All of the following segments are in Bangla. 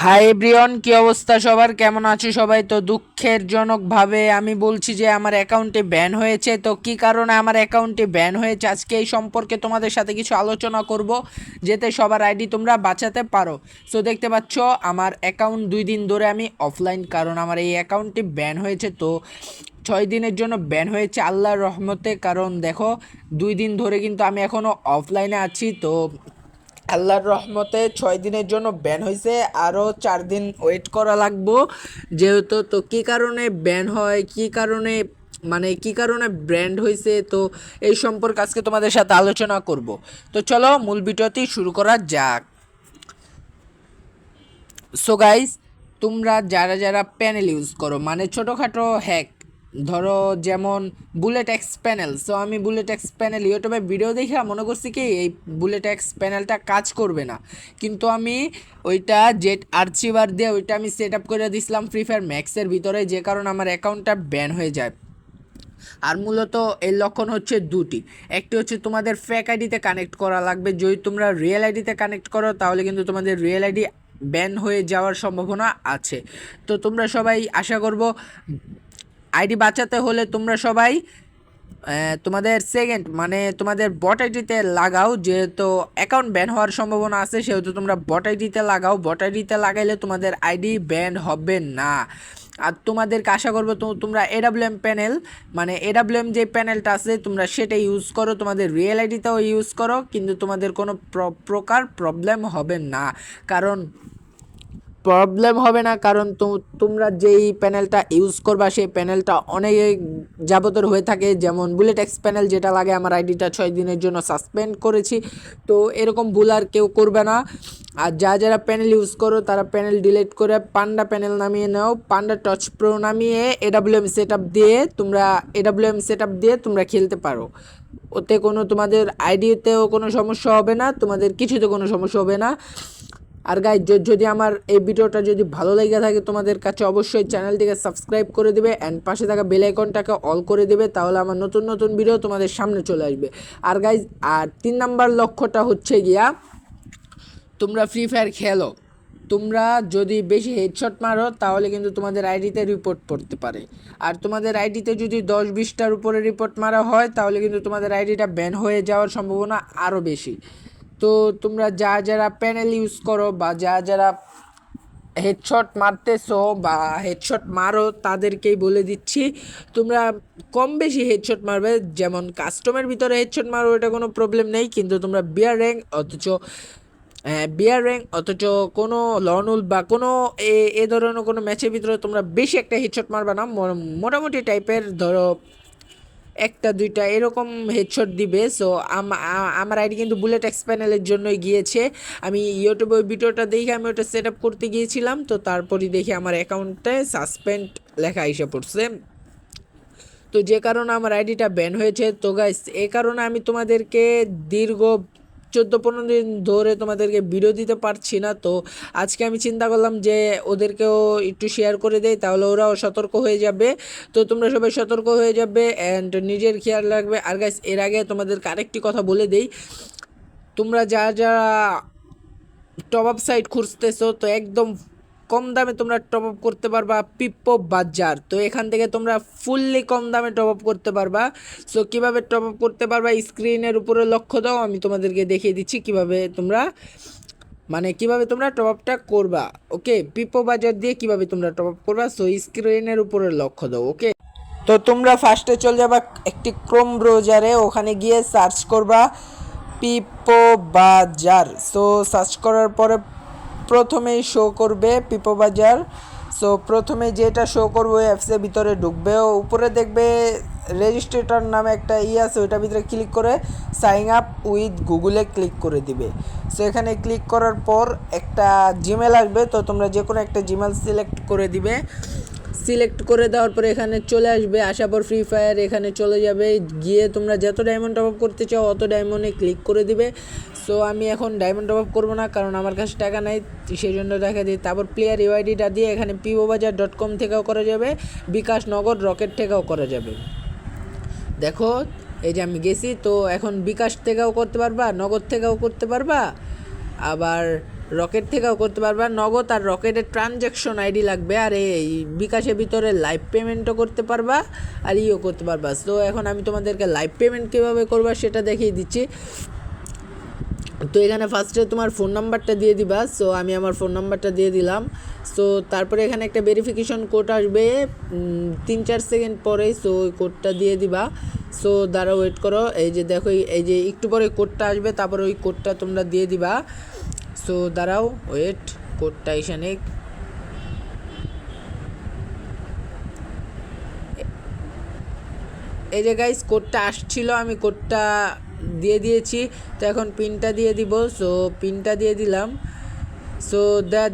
হাই এভরিওয়ান, কি অবস্থা সবার? কেমন আছো সবাই? তো দুঃখের জনকভাবে আমি বলছি যে আমার অ্যাকাউন্টে ব্যান হয়েছে। তো কি কারণে আমার অ্যাকাউন্টে ব্যান হয়েছে আজকে এই সম্পর্কে তোমাদের সাথে কিছু আলোচনা করব, যাতে সবার আইডি তোমরা বাঁচাতে পারো। সো দেখতে পাচ্ছ আমার অ্যাকাউন্ট 2 দিন ধরে আমি অফলাইন, কারণ আমার এই অ্যাকাউন্টটি ব্যান হয়েছে। তো 6 দিনের জন্য ব্যান হয়েছে আল্লাহর রহমতে, কারণ দেখো 2 দিন ধরে কিন্তু আমি এখনও অফলাইনে আছি। তো আল্লাহর রহমতে 6 দিনের জন্য ব্যান হয়েছে, আরও 4 দিন ওয়েট করা লাগবো যেহেতু। তো কী কারণে ব্যান হয়, কী কারণে মানে কী কারণে ব্র্যান্ড হয়েছে, তো এই সম্পর্কে আজকে তোমাদের সাথে আলোচনা করব। তো চলো মূল ভিডিওটি শুরু করা যাক। সো গাইস, তোমরা যারা যারা প্যানেল ইউজ করো, মানে ছোটোখাটো হ্যাক, ধরো যেমন বুলেট এক্স প্যানেল। সো আমি বুলেট এক্স প্যানেল ইউটিউবে ভিডিও দেখে মনে করছি কি এই বুলেট এক্স প্যানেলটা কাজ করবে না, কিন্তু আমি ওইটা জেট আর্চিভার দিয়ে ওইটা আমি সেট আপ করে দিয়েছিলাম ফ্রি ফায়ার ম্যাক্সের ভিতরে, যে কারণে আমার অ্যাকাউন্টটা ব্যান হয়ে যায়। আর মূলত এর লক্ষণ হচ্ছে দুটি। একটি হচ্ছে তোমাদের ফেক আইডিতে কানেক্ট করা লাগবে। যদি তোমরা রিয়েল আইডিতে কানেক্ট করো তাহলে কিন্তু তোমাদের রিয়েল আইডি ব্যান হয়ে যাওয়ার সম্ভাবনা আছে। তো তোমরা সবাই আশা করব আইডি বাঁচাতে হলে তোমরা সবাই তোমাদের সেকেন্ড মানে তোমাদের বট আইডিতে লাগাও। যেহেতু অ্যাকাউন্ট ব্যান হওয়ার সম্ভাবনা আছে সেহেতু তোমরা বট আইডিতে লাগাও। বট আইডিতে লাগাইলে তোমাদের আইডি ব্যান হবে না। আর তোমাদেরকে আশা করবো তোমরা এডাব্লিউএম প্যানেল, মানে এডাব্লিউএম যে প্যানেলটা আছে তোমরা সেটা ইউজ করো, তোমাদের রিয়েল আইডিতেও ইউজ করো, কিন্তু তোমাদের কোনো প্রকার প্রবলেম হবে না। কারণ তোমরা যেই প্যানেলটা ইউজ করবা সেই প্যানেলটা অনেক যাবতের হয়ে থাকে। যেমন বুলেট এক্স প্যানেল যেটা লাগে, আমার আইডিটা 6 দিনের জন্য সাসপেন্ড করেছি। তো এরকম ভুল আর কেউ করবে না। আর যারা প্যানেল ইউজ করো তারা প্যানেল ডিলিট করে পান্ডা প্যানেল নামিয়ে নাও, পান্ডা টচ প্রো নামিয়ে এডাব্লিউএম সেট আপ দিয়ে তোমরা খেলতে পারো। ওতে কোনো তোমাদের আইডিতেও কোনো সমস্যা হবে না, তোমাদের কিছুতে কোনো সমস্যা হবে না। আর গাইজ, যদি আমার এই ভিডিওটা যদি ভালো লেগে থাকে তোমাদের কাছে, অবশ্যই চ্যানেলটিকে সাবস্ক্রাইব করে দিবে অ্যান্ড পাশে থাকা বেল আইকনটাকে অল করে দিবে, তাহলে আমার নতুন নতুন ভিডিও তোমাদের সামনে চলে আসবে। আর গাইজ, আর 3 নাম্বার লক্ষ্যটা হচ্ছে গিয়া তোমরা ফ্রি ফায়ার খেলো, তোমরা যদি বেশি হেডশট মারো তাহলে কিন্তু তোমাদের আইডিতে রিপোর্ট পড়তে পারে। আর তোমাদের আইডিতে যদি 10-20টার উপরে রিপোর্ট মারা হয় তাহলে কিন্তু তোমাদের আইডিটা ব্যান হয়ে যাওয়ার সম্ভাবনা আরও বেশি। তো তোমরা যারা প্যানেল ইউজ করো বা যারা হেডশট মারতেছো বা হেডশট মারো তাদেরকেই বলে দিচ্ছি, তোমরা কম বেশি হেডশট মারবে। যেমন কাস্টমের ভিতরে হেডশট মারো, এটা কোনো প্রবলেম নেই, কিন্তু তোমরা বিয়ার র্যাঙ্ক অথচ কোনো লনুল বা কোনো এ ধরনের কোনো ম্যাচের ভিতরে তোমরা বেশি একটা হেডশট মারবে না। মোটামুটি টাইপের ধরো 1-2টা এরকম হেডশট দিবে। সো আমার আইডি কিন্তু বুলেট এক্স প্যানেলের জন্যই গিয়েছে। আমি ইউটিউবে ওই ভিডিওটা দেখে আমি ওটা সেট আপ করতে গিয়েছিলাম, তো তারপরই দেখি আমার অ্যাকাউন্টে সাসপেন্ড লেখা এসে পড়ছে। তো যে কারণে আমার আইডিটা ব্যান হয়েছে। তো গাইস, এই কারণে আমি তোমাদেরকে দীর্ঘ 14-15 দিন ধরে তোমাদেরকে ভিডিও দিতে পারছি না। তো আজকে আমি চিন্তা করলাম যে ওদেরকেও একটু শেয়ার করে দেই, তাহলে ওরাও সতর্ক হয়ে যাবে। তো তোমরা সবাই সতর্ক হয়ে যাবে অ্যান্ড নিজের খেয়াল রাখবে। আর গাইস, এর আগে তোমাদেরকে আরেকটি কথা বলে দেই, তোমরা যারা টপ আপ সাইট খুঁজতেছো, তো একদম কম দামে তোমরা টপ আপ করতে পারবা পিপ্পো বাজার। তো এখান থেকে তোমরা ফুললি কম দামে টপ আপ করতে পারবা। সো কীভাবে টপ আপ করতে পারবা, স্ক্রিনের উপরে লক্ষ্য দাও, আমি তোমাদেরকে দেখিয়ে দিচ্ছি কিভাবে তোমরা টপ আপটা করবা। ওকে, পিপ্পো বাজার দিয়ে কিভাবে তোমরা টপ আপ করবা, সো স্ক্রিনের উপরে লক্ষ্য দাও। ওকে, তো তোমরা ফার্স্টে চলে যাবা একটি ক্রোম ব্রাউজারে, ওখানে গিয়ে সার্চ করবা পিপো বাজার। সো সার্চ করার পরে প্রথমেই শো করবে পিপো বাজার। সো প্রথমে যেটা শো করবে ওই অ্যাপসের ভিতরে ঢুকবে, উপরে দেখবে রেজিস্ট্রেটর নামে একটা আছে, ওইটার ভিতরে ক্লিক করে সাইন আপ উইথ গুগলে ক্লিক করে দিবে। সো এখানে ক্লিক করার পর একটা জিমেল আসবে, তো তোমরা যে কোনো একটা জিমেল সিলেক্ট করে দিবে। সিলেক্ট করে দেওয়ার পরে এখানে চলে আসবে, আসার পর ফ্রি ফায়ার এখানে চলে যাবে, গিয়ে তোমরা যত ডায়মন্ড টপ আপ করতে চাও অত ডায়মন্ডে ক্লিক করে দিবে। সো আমি এখন ডায়মন্ড টপ আপ করবো না, কারণ আমার কাছে টাকা নাই, সেই জন্য দেখা দিই। তারপর প্লেয়ার ইউআইডিটা দিয়ে এখানে pipobajar.com থেকেও করা যাবে, বিকাশ, নগদ, রকেট থেকেও করা যাবে। দেখো এই যে আমি গেছি, তো এখন বিকাশ থেকেও করতে পারবা, নগদ থেকেও করতে পারবা, আবার রকেট থেকেও করতে পারবা। নগদ আর রকেটের ট্রানজ্যাকশন আইডি লাগবে, আর এই বিকাশের ভিতরে লাইভ পেমেন্টও করতে পারবা আর ইও করতে পারবা। সো এখন আমি তোমাদেরকে লাইভ পেমেন্ট কীভাবে করবা সেটা দেখিয়ে দিচ্ছি। তো এখানে ফার্স্টে তোমার ফোন নাম্বারটা দিয়ে দিবা। সো আমি আমার ফোন নাম্বারটা দিয়ে দিলাম। সো তারপরে এখানে একটা ভেরিফিকেশন কোড আসবে 3-4 সেকেন্ড পরে। সো ওই কোডটা দিয়ে দিবা। সো দাঁড়াও, ওয়েট করো। এই যে দেখো, এই যে একটু পরে কোডটা আসবে, তারপর ওই কোডটা তোমরা দিয়ে দিবা। সো দাঁড়াও, ওয়েট, কোডটা এখানে এই যে গাইস কোডটা আসছিল, আমি কোডটা দিয়ে দিয়েছি। তো এখন পিনটা দিয়ে দিব। সো পিনটা দিয়ে দিলাম। সো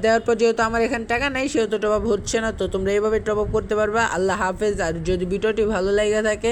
দেওয়ার পর যেহেতু আমার এখানে টাকা নেই সেহেতু টপ আপ হচ্ছে না। তো তোমরা এইভাবে টপ আপ করতে পারবা। আল্লাহ হাফেজ। আর যদি ভিডিওটি ভালো লাগে থাকে